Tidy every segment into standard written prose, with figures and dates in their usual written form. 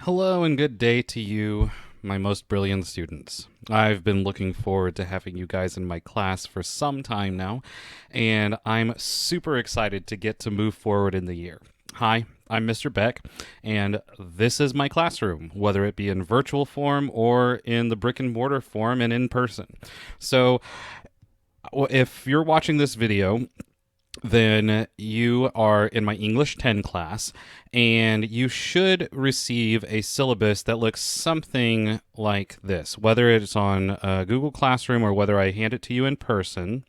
Hello and good day to you, my most brilliant students. I've been looking forward to having you guys in my class for some time now, and I'm super excited to get to move forward in the year. Hi, I'm Mr. Beck, and this is my classroom, whether it be in virtual form or in the brick and mortar form and in person. So, if you're watching this video, then you are in my English 10 class, and you should receive a syllabus that looks something like this. Whether it's on Google Classroom or whether I hand it to you in person,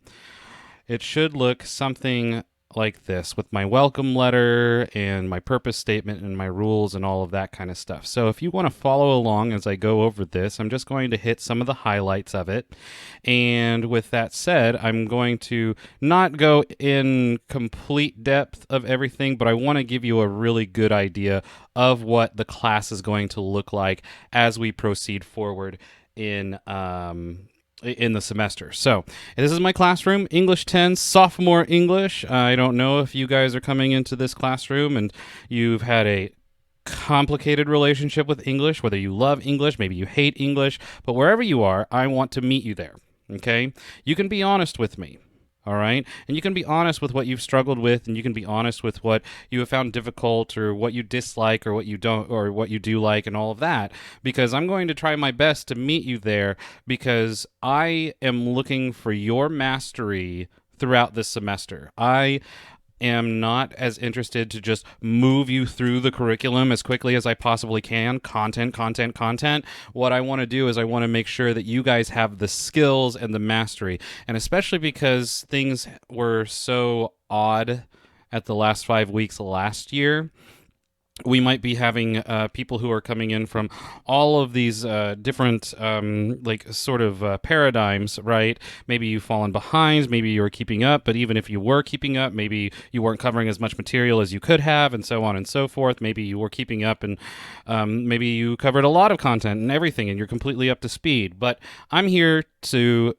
it should look something like this, with my welcome letter and my purpose statement and my rules and all of that kind of stuff. So if you want to follow along as I go over this, I'm just going to hit some of the highlights of it. And with that said, I'm going to not go in complete depth of everything, but I want to give you a really good idea of what the class is going to look like as we proceed forward in the semester. So this is my classroom, English 10, sophomore English. I don't know if you guys are coming into this classroom and you've had a complicated relationship with English, whether you love English, maybe you hate English, but wherever you are, I want to meet you there. Okay? You can be honest with me. All right. And you can be honest with what you've struggled with, and you can be honest with what you have found difficult or what you dislike or what you don't or what you do like and all of that, because I'm going to try my best to meet you there, because I am looking for your mastery throughout this semester. I am not as interested to just move you through the curriculum as quickly as I possibly can. Content. What I want to do is I want to make sure that you guys have the skills and the mastery. And especially because things were so odd at the last 5 weeks last year, we might be having people who are coming in from all of these different paradigms, right? Maybe you've fallen behind, maybe you were keeping up, but even if you were keeping up, maybe you weren't covering as much material as you could have, and so on and so forth. Maybe you were keeping up and maybe you covered a lot of content and everything and you're completely up to speed. But I'm here to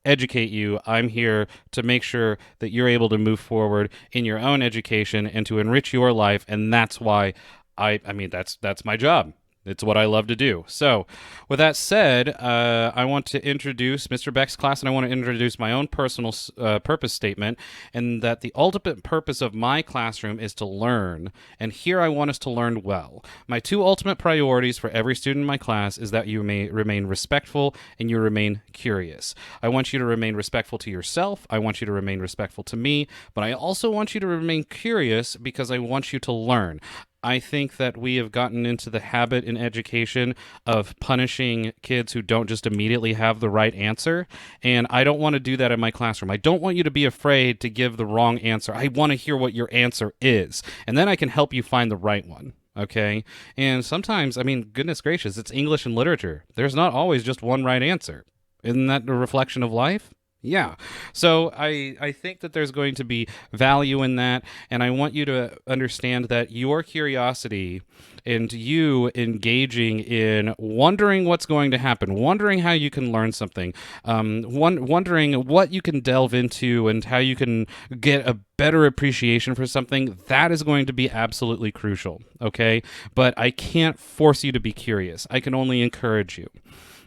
educate you. I'm here to make sure that you're able to move forward in your own education and to enrich your life, and that's why that's my job. It's what I love to do. So, with that said, I want to introduce Mr. Beck's class, and I want to introduce my own personal purpose statement, and that the ultimate purpose of my classroom is to learn, and here I want us to learn well. My two ultimate priorities for every student in my class is that you may remain respectful and you remain curious. I want you to remain respectful to yourself, I want you to remain respectful to me, but I also want you to remain curious because I want you to learn. I think that we have gotten into the habit in education of punishing kids who don't just immediately have the right answer, and I don't want to do that in my classroom. I don't want you to be afraid to give the wrong answer. I want to hear what your answer is, and then I can help you find the right one. Okay? And sometimes, goodness gracious, it's English and literature. There's not always just one right answer. Isn't that a reflection of life? Yeah. So I think that there's going to be value in that, and I want you to understand that your curiosity and you engaging in wondering what's going to happen, wondering how you can learn something, wondering what you can delve into and how you can get a better appreciation for something, that is going to be absolutely crucial, okay? But I can't force you to be curious. I can only encourage you,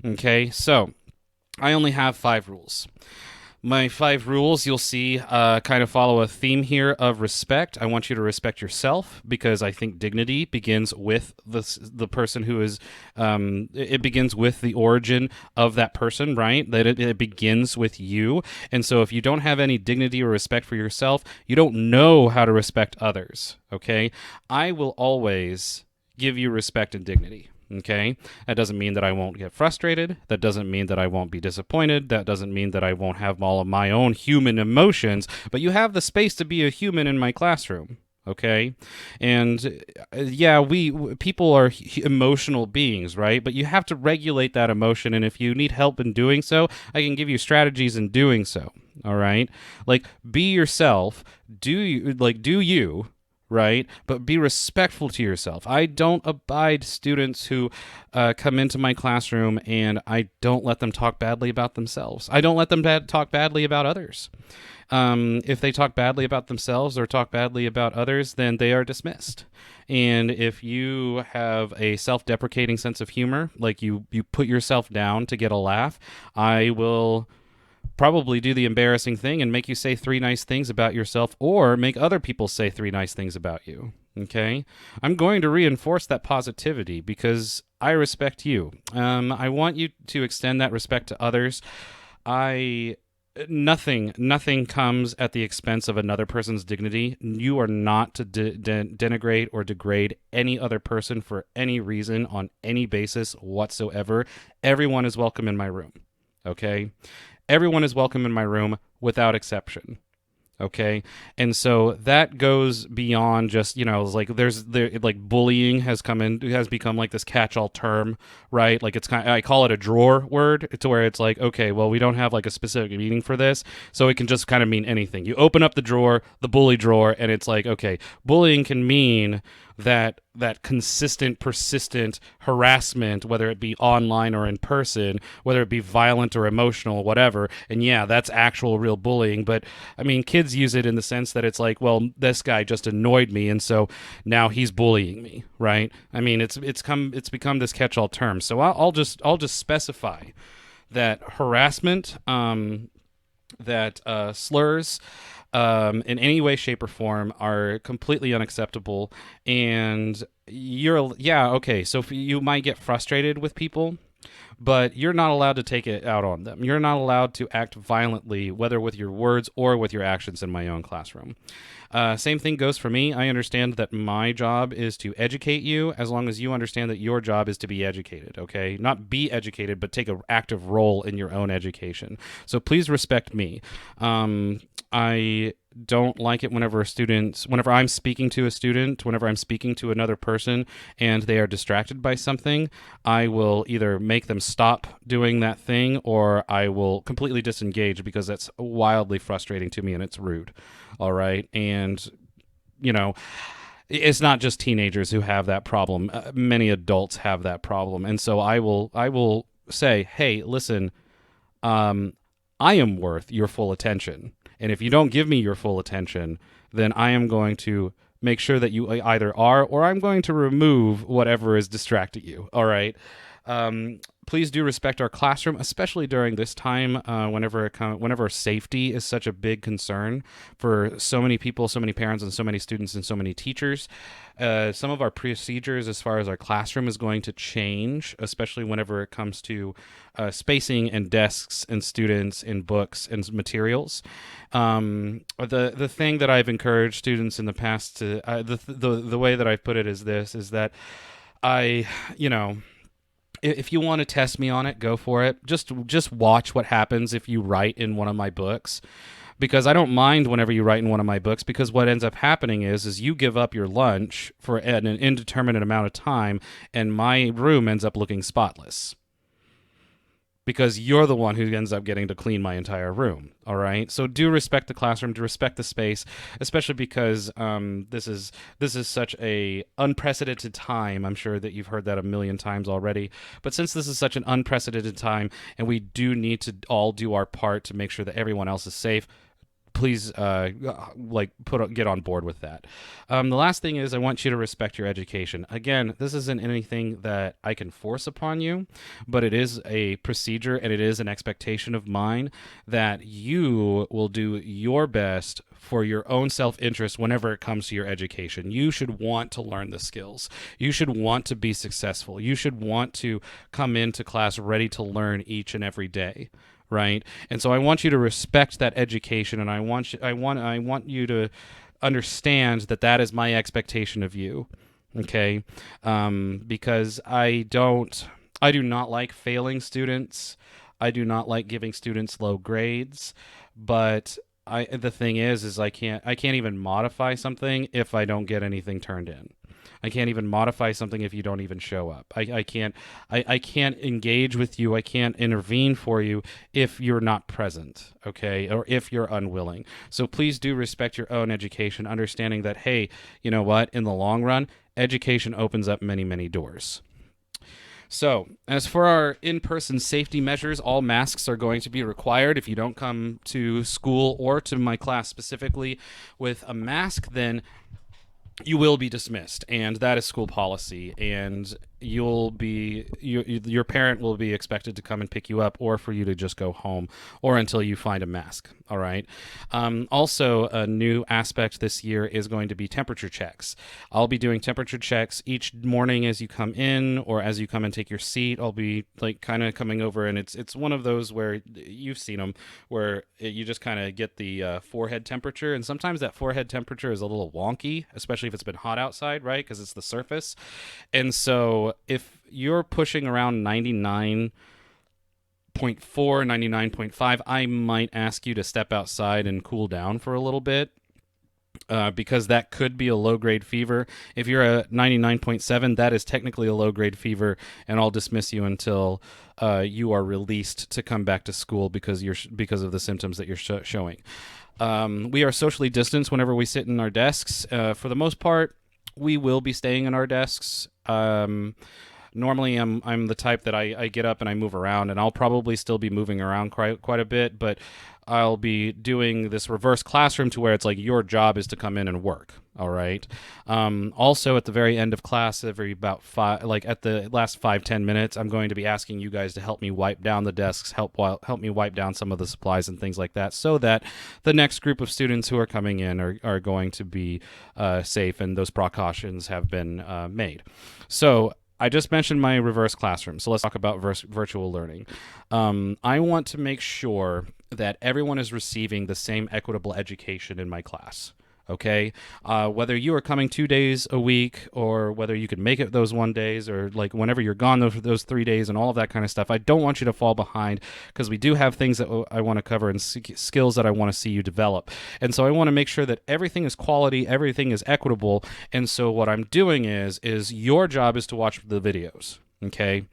okay? So I only have 5 rules. My 5 rules, you'll see, kind of follow a theme here of respect. I want you to respect yourself, because I think dignity begins with the person who is, it begins with the origin of that person, right? That it begins with you. And so if you don't have any dignity or respect for yourself, you don't know how to respect others, okay? I will always give you respect and dignity. Okay, that doesn't mean that I won't get frustrated. That doesn't mean that I won't be disappointed. That doesn't mean that I won't have all of my own human emotions, but you have the space to be a human in my classroom. Okay, and people are emotional beings, right? But you have to regulate that emotion, and if you need help in doing so, I can give you strategies in doing so. All right, like, be yourself. Do you. right? But be respectful to yourself. I don't abide students who come into my classroom and I don't let them talk badly about themselves. I don't let them talk badly about others. If they talk badly about themselves or talk badly about others, then they are dismissed. And if you have a self-deprecating sense of humor, like you put yourself down to get a laugh, I will probably do the embarrassing thing and make you say three nice things about yourself or make other people say three nice things about you. Okay? I'm going to reinforce that positivity because I respect you. I want you to extend that respect to others. I nothing comes at the expense of another person's dignity. You are not to denigrate or degrade any other person for any reason on any basis whatsoever. Everyone is welcome in my room. Okay? Everyone is welcome in my room without exception. Okay, and so that goes beyond just, like like bullying has become like this catch-all term, right? Like I call it a drawer word, to where it's like, okay, well, we don't have like a specific meaning for this, so it can just kind of mean anything. You open up the drawer, the bully drawer, and it's like, okay, bullying can mean that consistent, persistent harassment, whether it be online or in person, whether it be violent or emotional, whatever. And yeah, that's actual real bullying. But I mean, kids use it in the sense that it's like, well, this guy just annoyed me, and so now he's bullying me, right? I mean, it's become this catch-all term. So I'll just specify that harassment, that slurs, in any way, shape, or form are completely unacceptable. And okay. So you might get frustrated with people, but you're not allowed to take it out on them. You're not allowed to act violently, whether with your words or with your actions in my own classroom. Same thing goes for me. I understand that my job is to educate you, as long as you understand that your job is to be educated, okay? Not be educated, but take an active role in your own education. So please respect me. I don't like it whenever I'm speaking to a student, whenever I'm speaking to another person and they are distracted by something, I will either make them stop doing that thing or I will completely disengage, because that's wildly frustrating to me and it's rude. All right. And, it's not just teenagers who have that problem. Many adults have that problem. And so I will say, hey, listen, I am worth your full attention. And if you don't give me your full attention, then I am going to make sure that you either are, or I'm going to remove whatever is distracting you. All right. Please do respect our classroom, especially during this time, whenever safety is such a big concern for so many people, so many parents, and so many students, and so many teachers. Some of our procedures as far as our classroom is going to change, especially whenever it comes to spacing and desks and students and books and materials. The thing that I've encouraged students in the past to the way that I've put it is that I, if you want to test me on it, go for it. Just watch what happens if you write in one of my books, because I don't mind whenever you write in one of my books, because what ends up happening is you give up your lunch for an indeterminate amount of time and my room ends up looking spotless, because you're the one who ends up getting to clean my entire room. All right. So do respect the classroom, do respect the space, especially because this is such a unprecedented time. I'm sure that you've heard that a million times already. But since this is such an unprecedented time, and we do need to all do our part to make sure that everyone else is safe, please get on board with that. The last thing is, I want you to respect your education. Again, this isn't anything that I can force upon you, but it is a procedure and it is an expectation of mine that you will do your best for your own self-interest whenever it comes to your education. You should want to learn the skills. You should want to be successful. You should want to come into class ready to learn each and every day. Right. And so I want you to respect that education, and I want you to understand that is my expectation of you. Okay. Because I do not like failing students. I do not like giving students low grades, but the thing is I can't even modify something if I don't get anything turned in. I can't even modify something if you don't even show up. I can't engage with you. I can't intervene for you if you're not present, okay, or if you're unwilling. So please do respect your own education, understanding that, hey, you know what, in the long run, education opens up many, many doors. So, as for our in person safety measures, all masks are going to be required. If you don't come to school or to my class specifically with a mask, then you will be dismissed, and that is school policy. And your parent will be expected to come and pick you up, or for you to just go home, or until you find a mask. All right. Also, a new aspect this year is going to be temperature checks. I'll be doing temperature checks each morning as you come in, or as you come and take your seat. I'll be like kind of coming over, and it's one of those where you've seen them, where you just kind of get the forehead temperature, and sometimes that forehead temperature is a little wonky, especially if it's been hot outside, right? Because it's the surface. And so if you're pushing around 99.4, 99.5, I might ask you to step outside and cool down for a little bit. Because that could be a low-grade fever. If you're a 99.7, that is technically a low-grade fever, and I'll dismiss you until you are released to come back to school because of the symptoms that you're showing. We are socially distanced whenever we sit in our desks. For the most part, we will be staying in our desks. Normally, I'm the type that I get up and I move around, and I'll probably still be moving around quite a bit, but I'll be doing this reverse classroom to where it's like your job is to come in and work. All right. Also, at the very end of class, every about at the last 5-10 minutes, I'm going to be asking you guys to help me wipe down the desks, help me wipe down some of the supplies and things like that, so that the next group of students who are coming in are going to be safe, and those precautions have been made. So I just mentioned my reverse classroom, so let's talk about virtual learning. I want to make sure that everyone is receiving the same equitable education in my class. Okay, whether you are coming 2 days a week, or whether you could make it those 1 days, or like whenever you're gone those 3 days, and all of that kind of stuff, I don't want you to fall behind, because we do have things that I want to cover and skills that I want to see you develop. And so I want to make sure that everything is quality, everything is equitable. And so what I'm doing is your job is to watch the videos. Okay,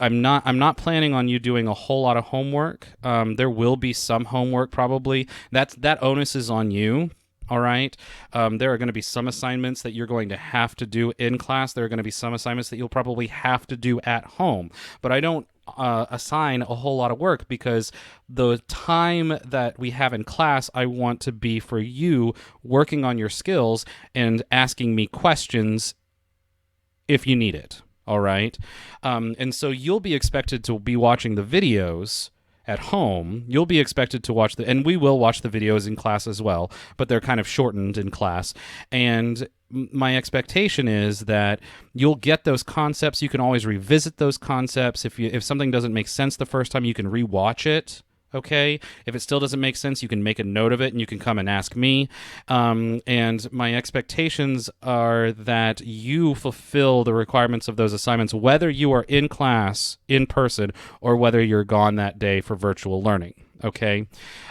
I'm not planning on you doing a whole lot of homework. There will be some homework probably. That onus is on you. All right. There are going to be some assignments that you're going to have to do in class. There are going to be some assignments that you'll probably have to do at home. But I don't assign a whole lot of work, because the time that we have in class, I want to be for you working on your skills and asking me questions if you need it. All right. And so you'll be expected to be watching the videos at home. You'll be expected to watch and we will watch the videos in class as well, but they're kind of shortened in class. And my expectation is that you'll get those concepts. You can always revisit those concepts. If something doesn't make sense the first time, you can rewatch it. Okay, if it still doesn't make sense, you can make a note of it and you can come and ask me. And my expectations are that you fulfill the requirements of those assignments, whether you are in class, in person, or whether you're gone that day for virtual learning. Okay.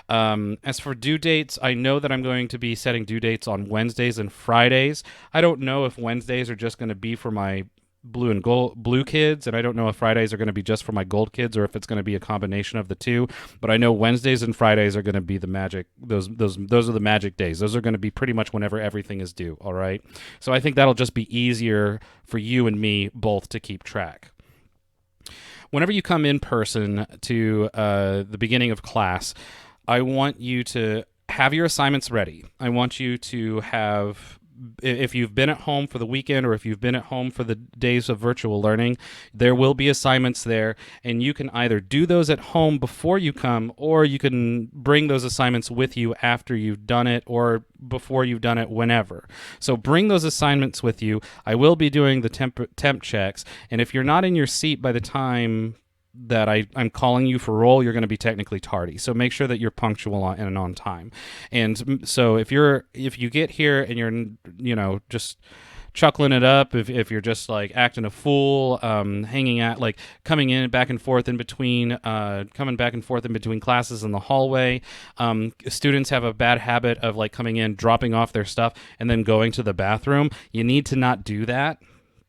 As for due dates, I know that I'm going to be setting due dates on Wednesdays and Fridays. I don't know if Wednesdays are just going to be for my blue kids, and I don't know if Fridays are going to be just for my gold kids, or if it's going to be a combination of the two. But I know Wednesdays and Fridays are going to be the magic. Those are the magic days. Those are going to be pretty much whenever everything is due. All right. So I think that'll just be easier for you and me both to keep track. Whenever you come in person to the beginning of class, I want you to have your assignments ready. I want you to have, if you've been at home for the weekend, or if you've been at home for the days of virtual learning, there will be assignments there, and you can either do those at home before you come, or you can bring those assignments with you after you've done it, or before you've done it, whenever. So bring those assignments with you. I will be doing the temp checks, and if you're not in your seat by the time that I'm calling you for roll, you're going to be technically tardy. So make sure that you're punctual and on time. And so if you get here and you're, just chuckling it up, if you're just like acting a fool, hanging out, like coming in back and forth in between, coming back and forth in between classes in the hallway. Students have a bad habit of like coming in, dropping off their stuff, and then going to the bathroom. You need to not do that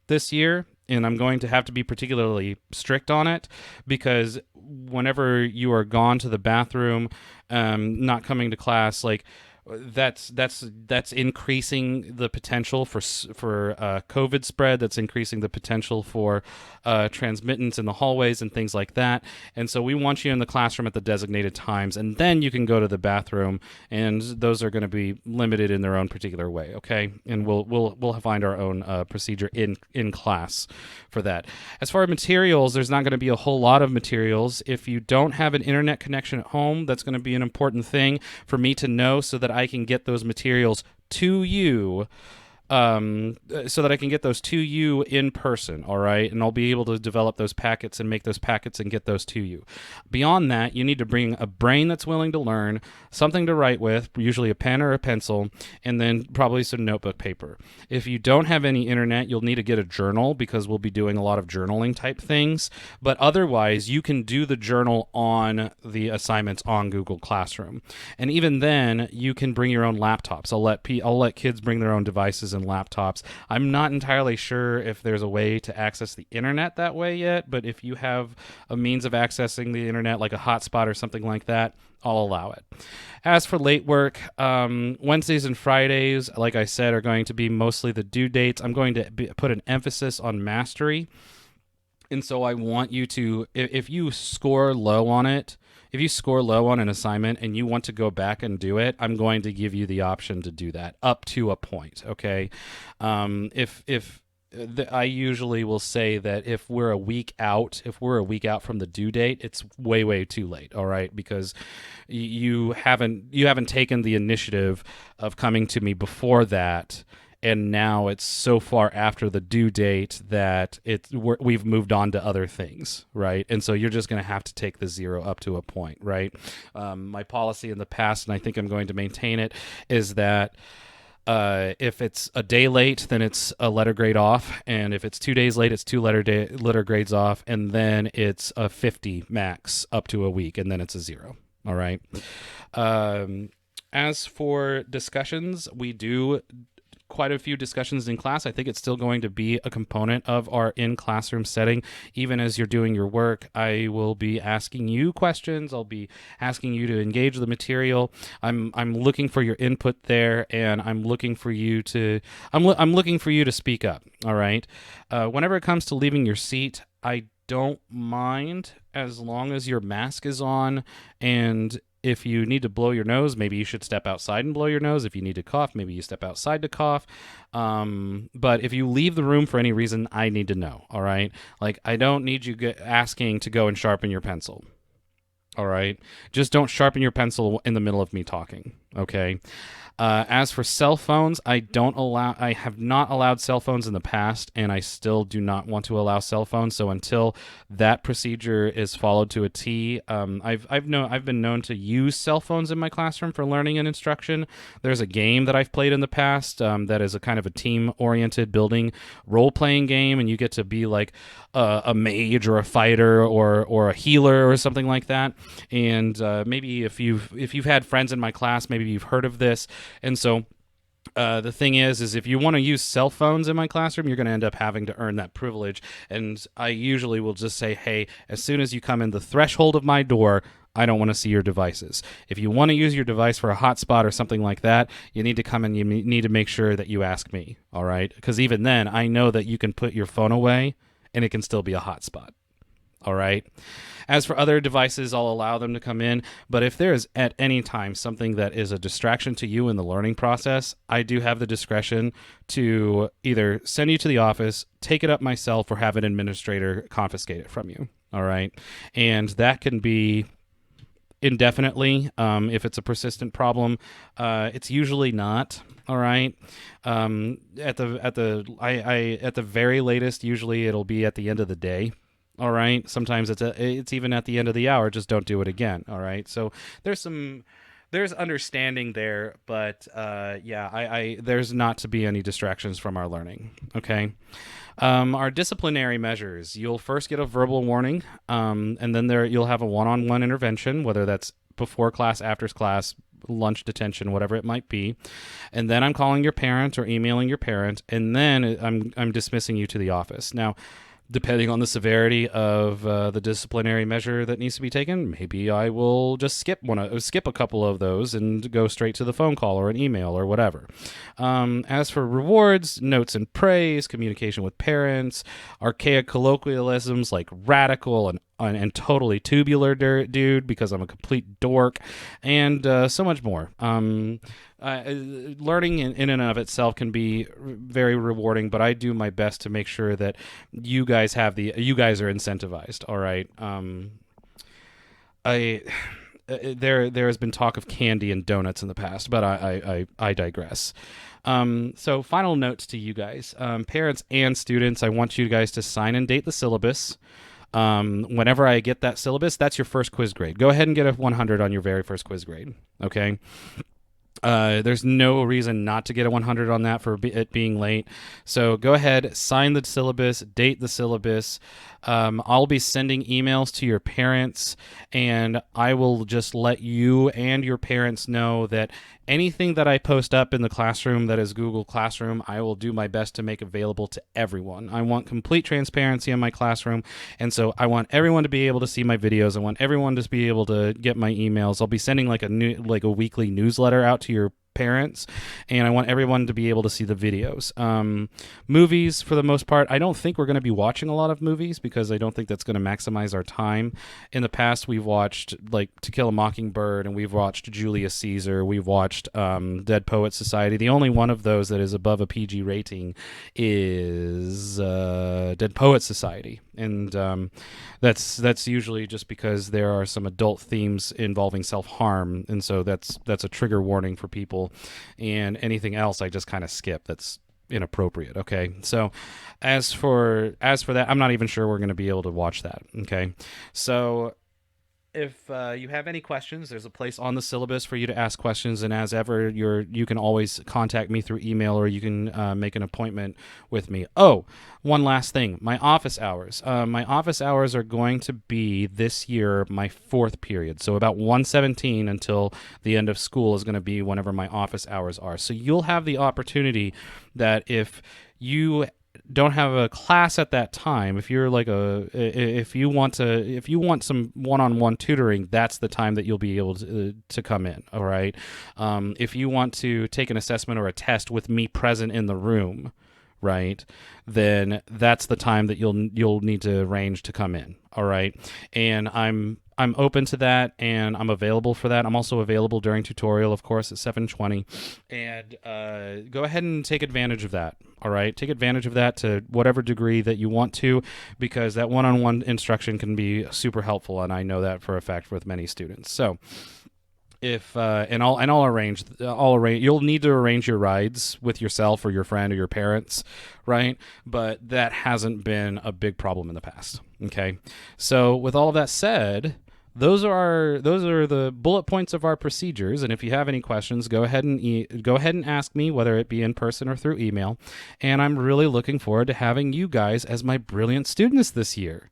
this year, and I'm going to have to be particularly strict on it, because whenever you are gone to the bathroom, not coming to class, like that's increasing the potential for COVID spread. That's increasing the potential for transmittance in the hallways and things like that. And so we want you in the classroom at the designated times, and then you can go to the bathroom, and those are going to be limited in their own particular way. Okay, and we'll find our own procedure in class for that. As far as materials, there's not going to be a whole lot of materials. If you don't have an internet connection at home, that's going to be an important thing for me to know, so that I can get those materials to you, so that I can get those to you in person, all right? And I'll be able to develop those packets and make those packets and get those to you. Beyond that, you need to bring a brain that's willing to learn, something to write with, usually a pen or a pencil, and then probably some notebook paper. If you don't have any internet, you'll need to get a journal, because we'll be doing a lot of journaling type things. But otherwise, you can do the journal on the assignments on Google Classroom. And even then, you can bring your own laptops. I'll let kids bring their own devices and laptops. I'm not entirely sure if there's a way to access the internet that way yet, but if you have a means of accessing the internet, like a hotspot or something like that, I'll allow it. As for late work, Wednesdays and Fridays, like I said, are going to be mostly the due dates. I'm going to put an emphasis on mastery. And so I want you to, if you score low on it, if you score low on an assignment and you want to go back and do it, I'm going to give you the option to do that up to a point. Okay. I usually will say that if we're a week out from the due date, it's way too late. All right. Because you haven't taken the initiative of coming to me before that. And now it's so far after the due date that we've moved on to other things, right? And so you're just going to have to take the 0 up to a point, right? My policy in the past, and I think I'm going to maintain it, is that if it's a day late, then it's a letter grade off, and if it's 2 days late, it's 2 letter grades off, and then it's a 50 max up to a week, and then it's a 0. All right. As for discussions, we do quite a few discussions in class. I think it's still going to be a component of our in-classroom setting. Even as you're doing your work, I will be asking you questions. I'll be asking you to engage the material. I'm looking for your input there, and I'm looking for you to speak up. All right. Whenever it comes to leaving your seat, I don't mind as long as your mask is on, and if you need to blow your nose, maybe you should step outside and blow your nose. If you need to cough, maybe you step outside to cough. But if you leave the room for any reason, I need to know, all right? Like, I don't need you asking to go and sharpen your pencil, all right? Just don't sharpen your pencil in the middle of me talking, okay? As for cell phones, I have not allowed cell phones in the past, and I still do not want to allow cell phones. So until that procedure is followed to a T, I've been known to use cell phones in my classroom for learning and instruction. There's a game that I've played in the past that is a kind of a team-oriented building role-playing game, and you get to be like a mage or a fighter or a healer or something like that. And maybe if you've had friends in my class, maybe you've heard of this. And so the thing is if you want to use cell phones in my classroom, you're going to end up having to earn that privilege. And I usually will just say, hey, as soon as you come in the threshold of my door, I don't want to see your devices. If you want to use your device for a hotspot or something like that, you need to come and you need to make sure that you ask me, all right? Because even then, I know that you can put your phone away and it can still be a hotspot. All right. As for other devices, I'll allow them to come in. But if there is at any time something that is a distraction to you in the learning process, I do have the discretion to either send you to the office, take it up myself, or have an administrator confiscate it from you. All right. And that can be indefinitely. If it's a persistent problem, it's usually not. All right. At the very latest, usually it'll be at the end of the day. All right. Sometimes it's even at the end of the hour. Just don't do it again. All right. So there's some there's understanding there, but yeah, I there's not to be any distractions from our learning. Okay. Our disciplinary measures. You'll first get a verbal warning, and then you'll have a one-on-one intervention, whether that's before class, after class, lunch detention, whatever it might be. And then I'm calling your parent or emailing your parent, and then I'm dismissing you to the office. Now, depending on the severity of the disciplinary measure that needs to be taken, maybe I will just skip a couple of those and go straight to the phone call or an email or whatever. As for rewards, notes and praise, communication with parents, archaic colloquialisms like radical and totally tubular dude because I'm a complete dork, and so much more. Learning in and of itself can be very rewarding, but I do my best to make sure that you guys you guys are incentivized. All right. I there has been talk of candy and donuts in the past, but I digress. So final notes to you guys, parents and students. I want you guys to sign and date the syllabus. Whenever I get that syllabus, that's your first quiz grade. Go ahead and get a 100 on your very first quiz grade. Okay. There's no reason not to get a 100 on that for it being late. So go ahead, sign the syllabus, date the syllabus. I'll be sending emails to your parents, and I will just let you and your parents know that anything that I post up in the classroom that is Google Classroom, I will do my best to make available to everyone. I want complete transparency in my classroom, and so I want everyone to be able to see my videos. I want everyone to be able to get my emails. I'll be sending like a weekly newsletter out to your parents, and I want everyone to be able to see the videos. Movies, for the most part, I don't think we're going to be watching a lot of movies because I don't think that's going to maximize our time. In the past, we've watched like To Kill a Mockingbird, and we've watched Julius Caesar. We've watched Dead Poets Society. The only one of those that is above a PG rating is Dead Poets Society, and that's usually just because there are some adult themes involving self-harm, and so that's a trigger warning for people. And anything else I just kind of skip that's inappropriate. Okay, so as for that, I'm not even sure we're going to be able to watch that. Okay, so if you have any questions, there's a place on the syllabus for you to ask questions, and as ever, you can always contact me through email, or you can make an appointment with me. Oh, one last thing, my office hours. My office hours are going to be this year my 4th period, so about 1:17 until the end of school is going to be whenever my office hours are. So you'll have the opportunity that if you don't have a class at that time, if you want some one-on-one tutoring, that's the time that you'll be able to come in. All right. If you want to take an assessment or a test with me present in the room, right, then that's the time that you'll need to arrange to come in. All right. And I'm open to that, and I'm available for that. I'm also available during tutorial, of course, at 7:20, and go ahead and take advantage of that. All right, take advantage of that to whatever degree that you want to, because that one-on-one instruction can be super helpful, and I know that for a fact with many students. So, if I'll arrange. You'll need to arrange your rides with yourself or your friend or your parents, right? But that hasn't been a big problem in the past. Okay, so with all of that said, those are the bullet points of our procedures. And if you have any questions, go ahead and ask me, whether it be in person or through email. And I'm really looking forward to having you guys as my brilliant students this year.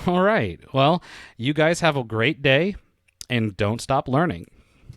All right. Well, you guys have a great day, and don't stop learning.